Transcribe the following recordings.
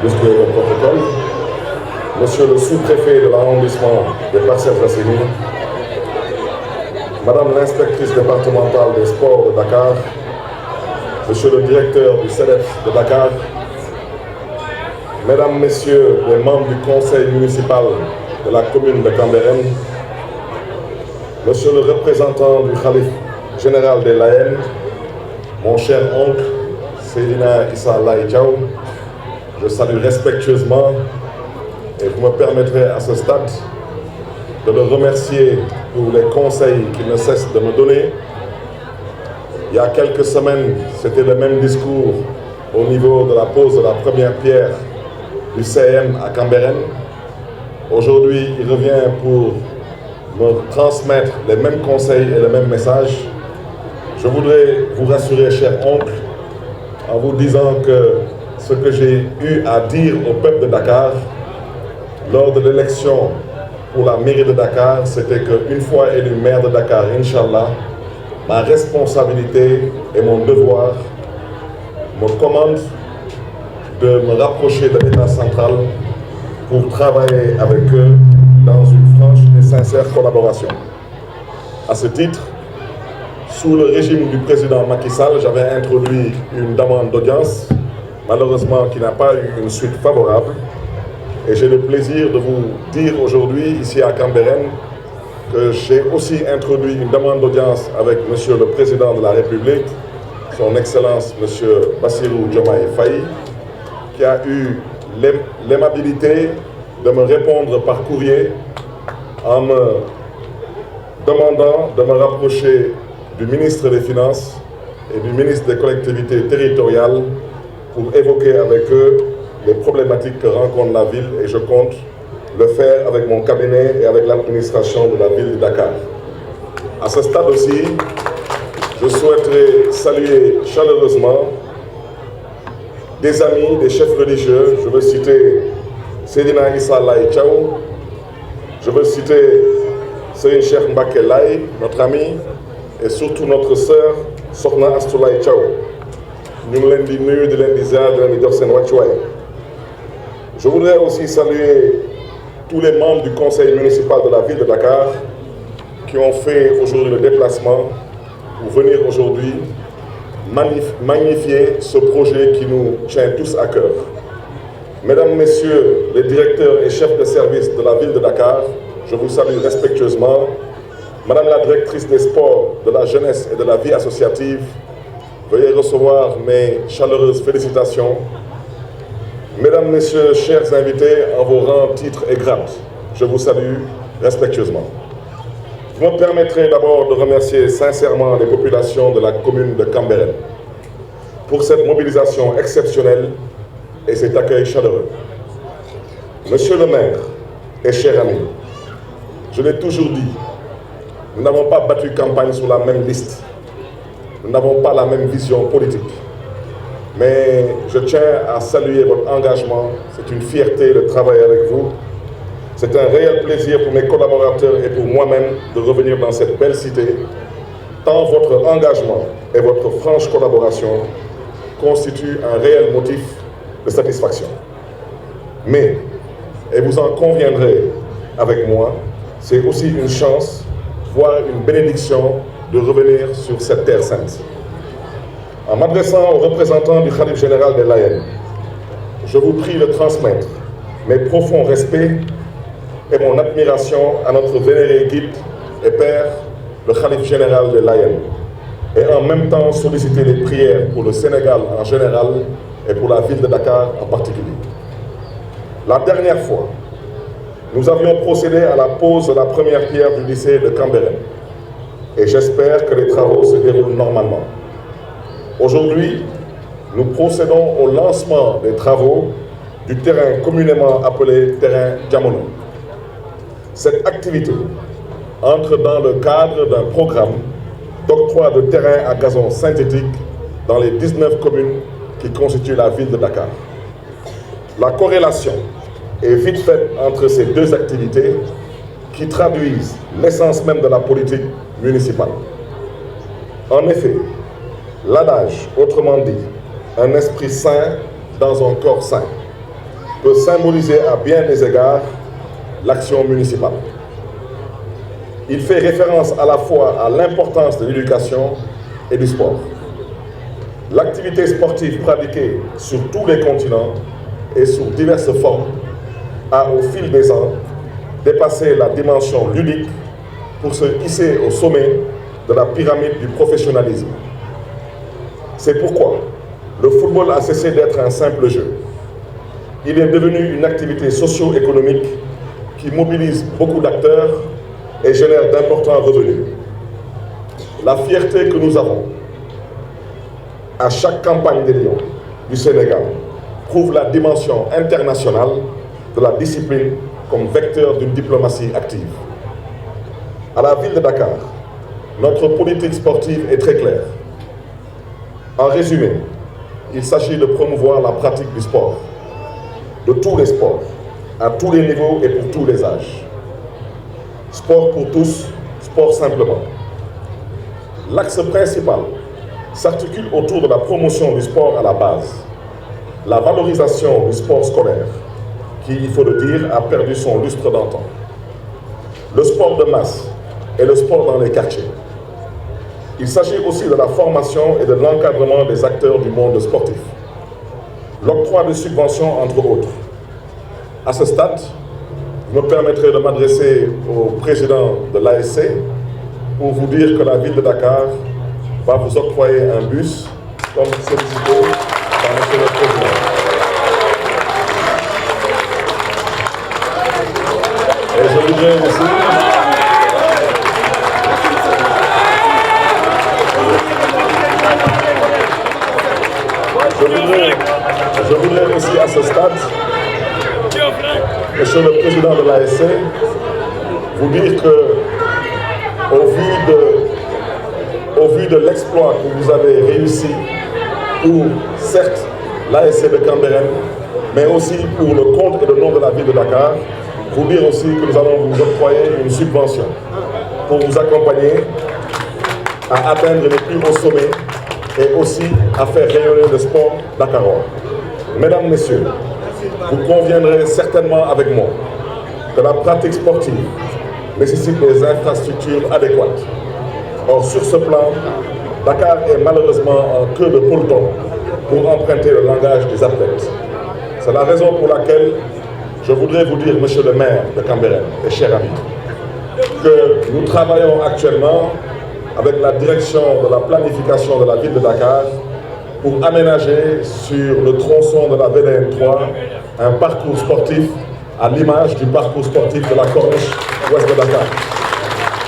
bousculer le protocole, Monsieur le sous-préfet de l'arrondissement des Parcelles Assainies, Madame l'inspectrice départementale des sports de Dakar, Monsieur le directeur du CEDEF de Dakar, Mesdames, Messieurs les membres du conseil municipal de la commune de Cambérène, Monsieur le représentant du Khalife général des Layènes, mon cher oncle Seydina Issa Laye Thiaw, je salue respectueusement et vous me permettrez à ce stade de le remercier pour les conseils qu'il ne cesse de me donner. Il y a quelques semaines, c'était le même discours au niveau de la pose de la première pierre du CM à Cambérène. Aujourd'hui, il revient pour me transmettre les mêmes conseils et les mêmes messages. Je voudrais vous rassurer, cher oncle, en vous disant que ce que j'ai eu à dire au peuple de Dakar lors de l'élection pour la mairie de Dakar, c'était qu'une fois élu maire de Dakar, Inch'Allah, ma responsabilité et mon devoir me commandent de me rapprocher de l'État central pour travailler avec eux dans une franche et sincère collaboration. À ce titre, sous le régime du président Macky Sall, j'avais introduit une demande d'audience, malheureusement qui n'a pas eu une suite favorable. Et j'ai le plaisir de vous dire aujourd'hui, ici à Cambérène, que j'ai aussi introduit une demande d'audience avec Monsieur le Président de la République, Son Excellence Monsieur Bassirou Diomaye Faye, qui a eu l'aimabilité de me répondre par courrier en me demandant de me rapprocher du ministre des Finances et du ministre des Collectivités territoriales pour évoquer avec eux les problématiques que rencontre la ville, et je compte le faire avec mon cabinet et avec l'administration de la ville de Dakar. À ce stade aussi, je souhaiterais saluer chaleureusement des amis, des chefs religieux. Je veux citer Seydina Issa Laye Thiaw, je veux citer Serigne Cheikh Mbacké Laye, notre ami, et surtout notre sœur Sokhna Astou Laye Thiaw. Ñu ngi leen di nuyu, di leen di ziar, di leen di jox seen wàccuwaay. Je voudrais aussi saluer tous les membres du conseil municipal de la ville de Dakar qui ont fait aujourd'hui le déplacement pour venir aujourd'hui magnifier ce projet qui nous tient tous à cœur. Mesdames, Messieurs les directeurs et chefs de service de la ville de Dakar, je vous salue respectueusement. Madame la directrice des sports, de la jeunesse et de la vie associative, veuillez recevoir mes chaleureuses félicitations. Mesdames, Messieurs, chers invités, en vos rangs, titres et grades, je vous salue respectueusement. Vous me permettrez d'abord de remercier sincèrement les populations de la commune de Cambérène pour cette mobilisation exceptionnelle et cet accueil chaleureux. Monsieur le maire et chers amis, je l'ai toujours dit, nous n'avons pas battu campagne sur la même liste, nous n'avons pas la même vision politique. Mais je tiens à saluer votre engagement, c'est une fierté de travailler avec vous. C'est un réel plaisir pour mes collaborateurs et pour moi-même de revenir dans cette belle cité, tant votre engagement et votre franche collaboration constituent un réel motif de satisfaction. Mais, et vous en conviendrez avec moi, c'est aussi une chance, voire une bénédiction de revenir sur cette terre sainte. En m'adressant aux représentants du Khalife général des Layènes, je vous prie de transmettre mes profonds respects et mon admiration à notre vénéré guide et père, le Khalife général des Layènes, et en même temps solliciter les prières pour le Sénégal en général et pour la ville de Dakar en particulier. La dernière fois, nous avions procédé à la pose de la première pierre du lycée de Cambérène, et j'espère que les travaux se déroulent normalement. Aujourd'hui, nous procédons au lancement des travaux du terrain communément appelé terrain Diamono. Cette activité entre dans le cadre d'un programme d'octroi de terrain à gazon synthétique dans les 19 communes qui constituent la ville de Dakar. La corrélation est vite faite entre ces deux activités qui traduisent l'essence même de la politique municipale. En effet, l'adage, autrement dit, un esprit sain dans un corps sain, peut symboliser à bien des égards l'action municipale. Il fait référence à la fois à l'importance de l'éducation et du sport. L'activité sportive pratiquée sur tous les continents et sous diverses formes a, au fil des ans, dépassé la dimension ludique pour se hisser au sommet de la pyramide du professionnalisme. C'est pourquoi le football a cessé d'être un simple jeu. Il est devenu une activité socio-économique qui mobilise beaucoup d'acteurs et génère d'importants revenus. La fierté que nous avons à chaque campagne des Lions du Sénégal prouve la dimension internationale de la discipline comme vecteur d'une diplomatie active. À la ville de Dakar, notre politique sportive est très claire. En résumé, il s'agit de promouvoir la pratique du sport, de tous les sports, à tous les niveaux et pour tous les âges. Sport pour tous, sport simplement. L'axe principal s'articule autour de la promotion du sport à la base, la valorisation du sport scolaire, qui, il faut le dire, a perdu son lustre d'antan, le sport de masse et le sport dans les quartiers. Il s'agit aussi de la formation et de l'encadrement des acteurs du monde sportif, l'octroi de subventions entre autres. À ce stade, vous me permettrez de m'adresser au président de l'ASC pour vous dire que la ville de Dakar va vous octroyer un bus comme sollicité par M. le Président. Et je voudrais aussi à ce stade, Monsieur le Président de l'ASC, vous dire que, au vu de l'exploit que vous avez réussi pour, certes, l'ASC de Cambérène, mais aussi pour le compte et le nom de la ville de Dakar, vous dire aussi que nous allons vous octroyer une subvention pour vous accompagner à atteindre les plus hauts sommets et aussi à faire rayonner le sport dakarois. Mesdames, Messieurs, vous conviendrez certainement avec moi que la pratique sportive nécessite des infrastructures adéquates. Or, sur ce plan, Dakar est malheureusement en queue de peloton pour emprunter le langage des athlètes. C'est la raison pour laquelle je voudrais vous dire, Monsieur le maire de Cambérène et chers amis, que nous travaillons actuellement avec la direction de la planification de la ville de Dakar pour aménager sur le tronçon de la VDN 3 un parcours sportif à l'image du parcours sportif de la Corniche ouest de Dakar.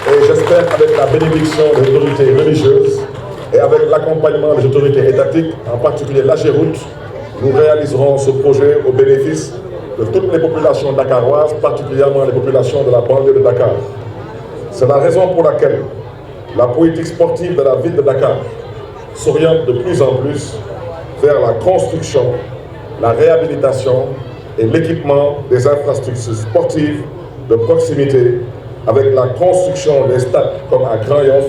Et j'espère qu'avec la bénédiction des autorités religieuses et avec l'accompagnement des autorités étatiques, en particulier l'AGEROUTE, nous réaliserons ce projet au bénéfice de toutes les populations dakaroises, particulièrement les populations de la banlieue de Dakar. C'est la raison pour laquelle la politique sportive de la ville de Dakar s'oriente de plus en plus vers la construction, la réhabilitation et l'équipement des infrastructures sportives de proximité avec la construction des stades comme à Grand-Yoff,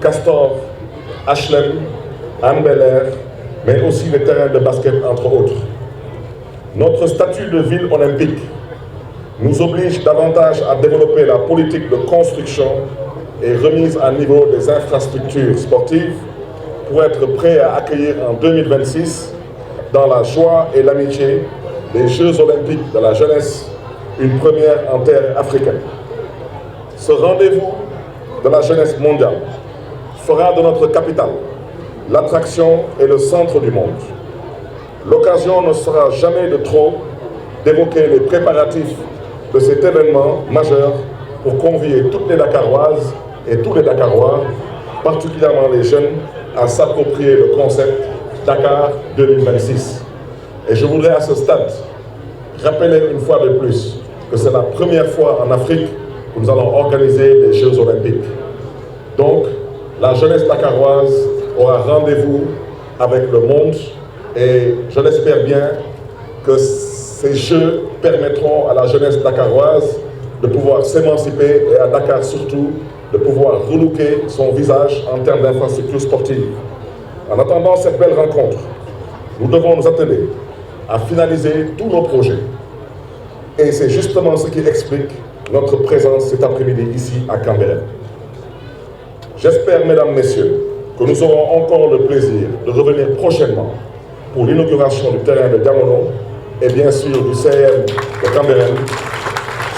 Castor, HLM, Hann Bel-Air, mais aussi les terrains de basket entre autres. Notre statut de ville olympique nous oblige davantage à développer la politique de construction et remise à niveau des infrastructures sportives pour être prêt à accueillir en 2026, dans la joie et l'amitié, les Jeux olympiques de la jeunesse, une première en terre africaine. Ce rendez-vous de la jeunesse mondiale fera de notre capitale l'attraction et le centre du monde. L'occasion ne sera jamais de trop d'évoquer les préparatifs de cet événement majeur pour convier toutes les Dakaroises et tous les Dakarois, particulièrement les jeunes, à s'approprier le concept Dakar 2026. Et je voudrais à ce stade rappeler une fois de plus que c'est la première fois en Afrique que nous allons organiser les Jeux olympiques. Donc, la jeunesse dakaroise aura rendez-vous avec le monde et je l'espère bien que ces Jeux permettront à la jeunesse dakaroise de pouvoir s'émanciper et à Dakar surtout de pouvoir relooker son visage en termes d'infrastructures sportives. En attendant cette belle rencontre, nous devons nous atteler à finaliser tous nos projets. Et c'est justement ce qui explique notre présence cet après-midi ici à Cambérène. J'espère, mesdames, messieurs, que nous aurons encore le plaisir de revenir prochainement pour l'inauguration du terrain de Diamono et bien sûr du CM de Cambérène,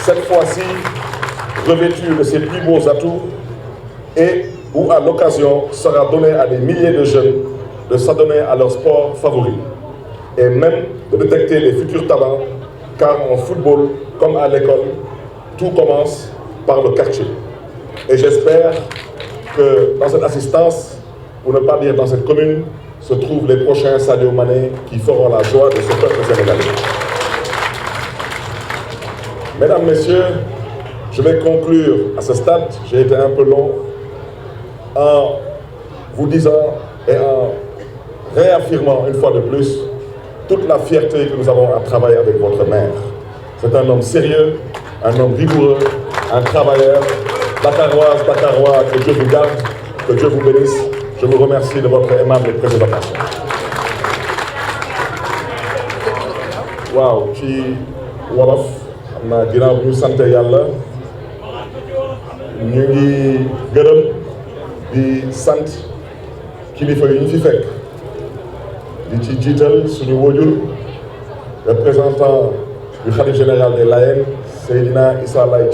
cette fois-ci revêtu de ses plus beaux atouts et où à l'occasion sera donnée à des milliers de jeunes de s'adonner à leur sport favori et même de détecter les futurs talents, car en football, comme à l'école, tout commence par le quartier. Et j'espère que dans cette assistance, pour ne pas dire dans cette commune, se trouvent les prochains Sadio Mané qui feront la joie de ce peuple sénégalais. Mesdames, Messieurs, je vais conclure à ce stade, j'ai été un peu long, en vous disant et en réaffirmant une fois de plus toute la fierté que nous avons à travailler avec votre maire. C'est un homme sérieux, un homme rigoureux, un travailleur, Dakaroise, Dakarois, que Dieu vous garde, que Dieu vous bénisse. Je vous remercie de votre aimable présentation. waaw ci wolof xam naa ginnaaw bi ñu sant yàlla ñu ngi gërëm di sant kilifa yi ñu fi fekk di ci jiital suñu wóojur représentant du khalife général des Layènes Seydina Issa Laye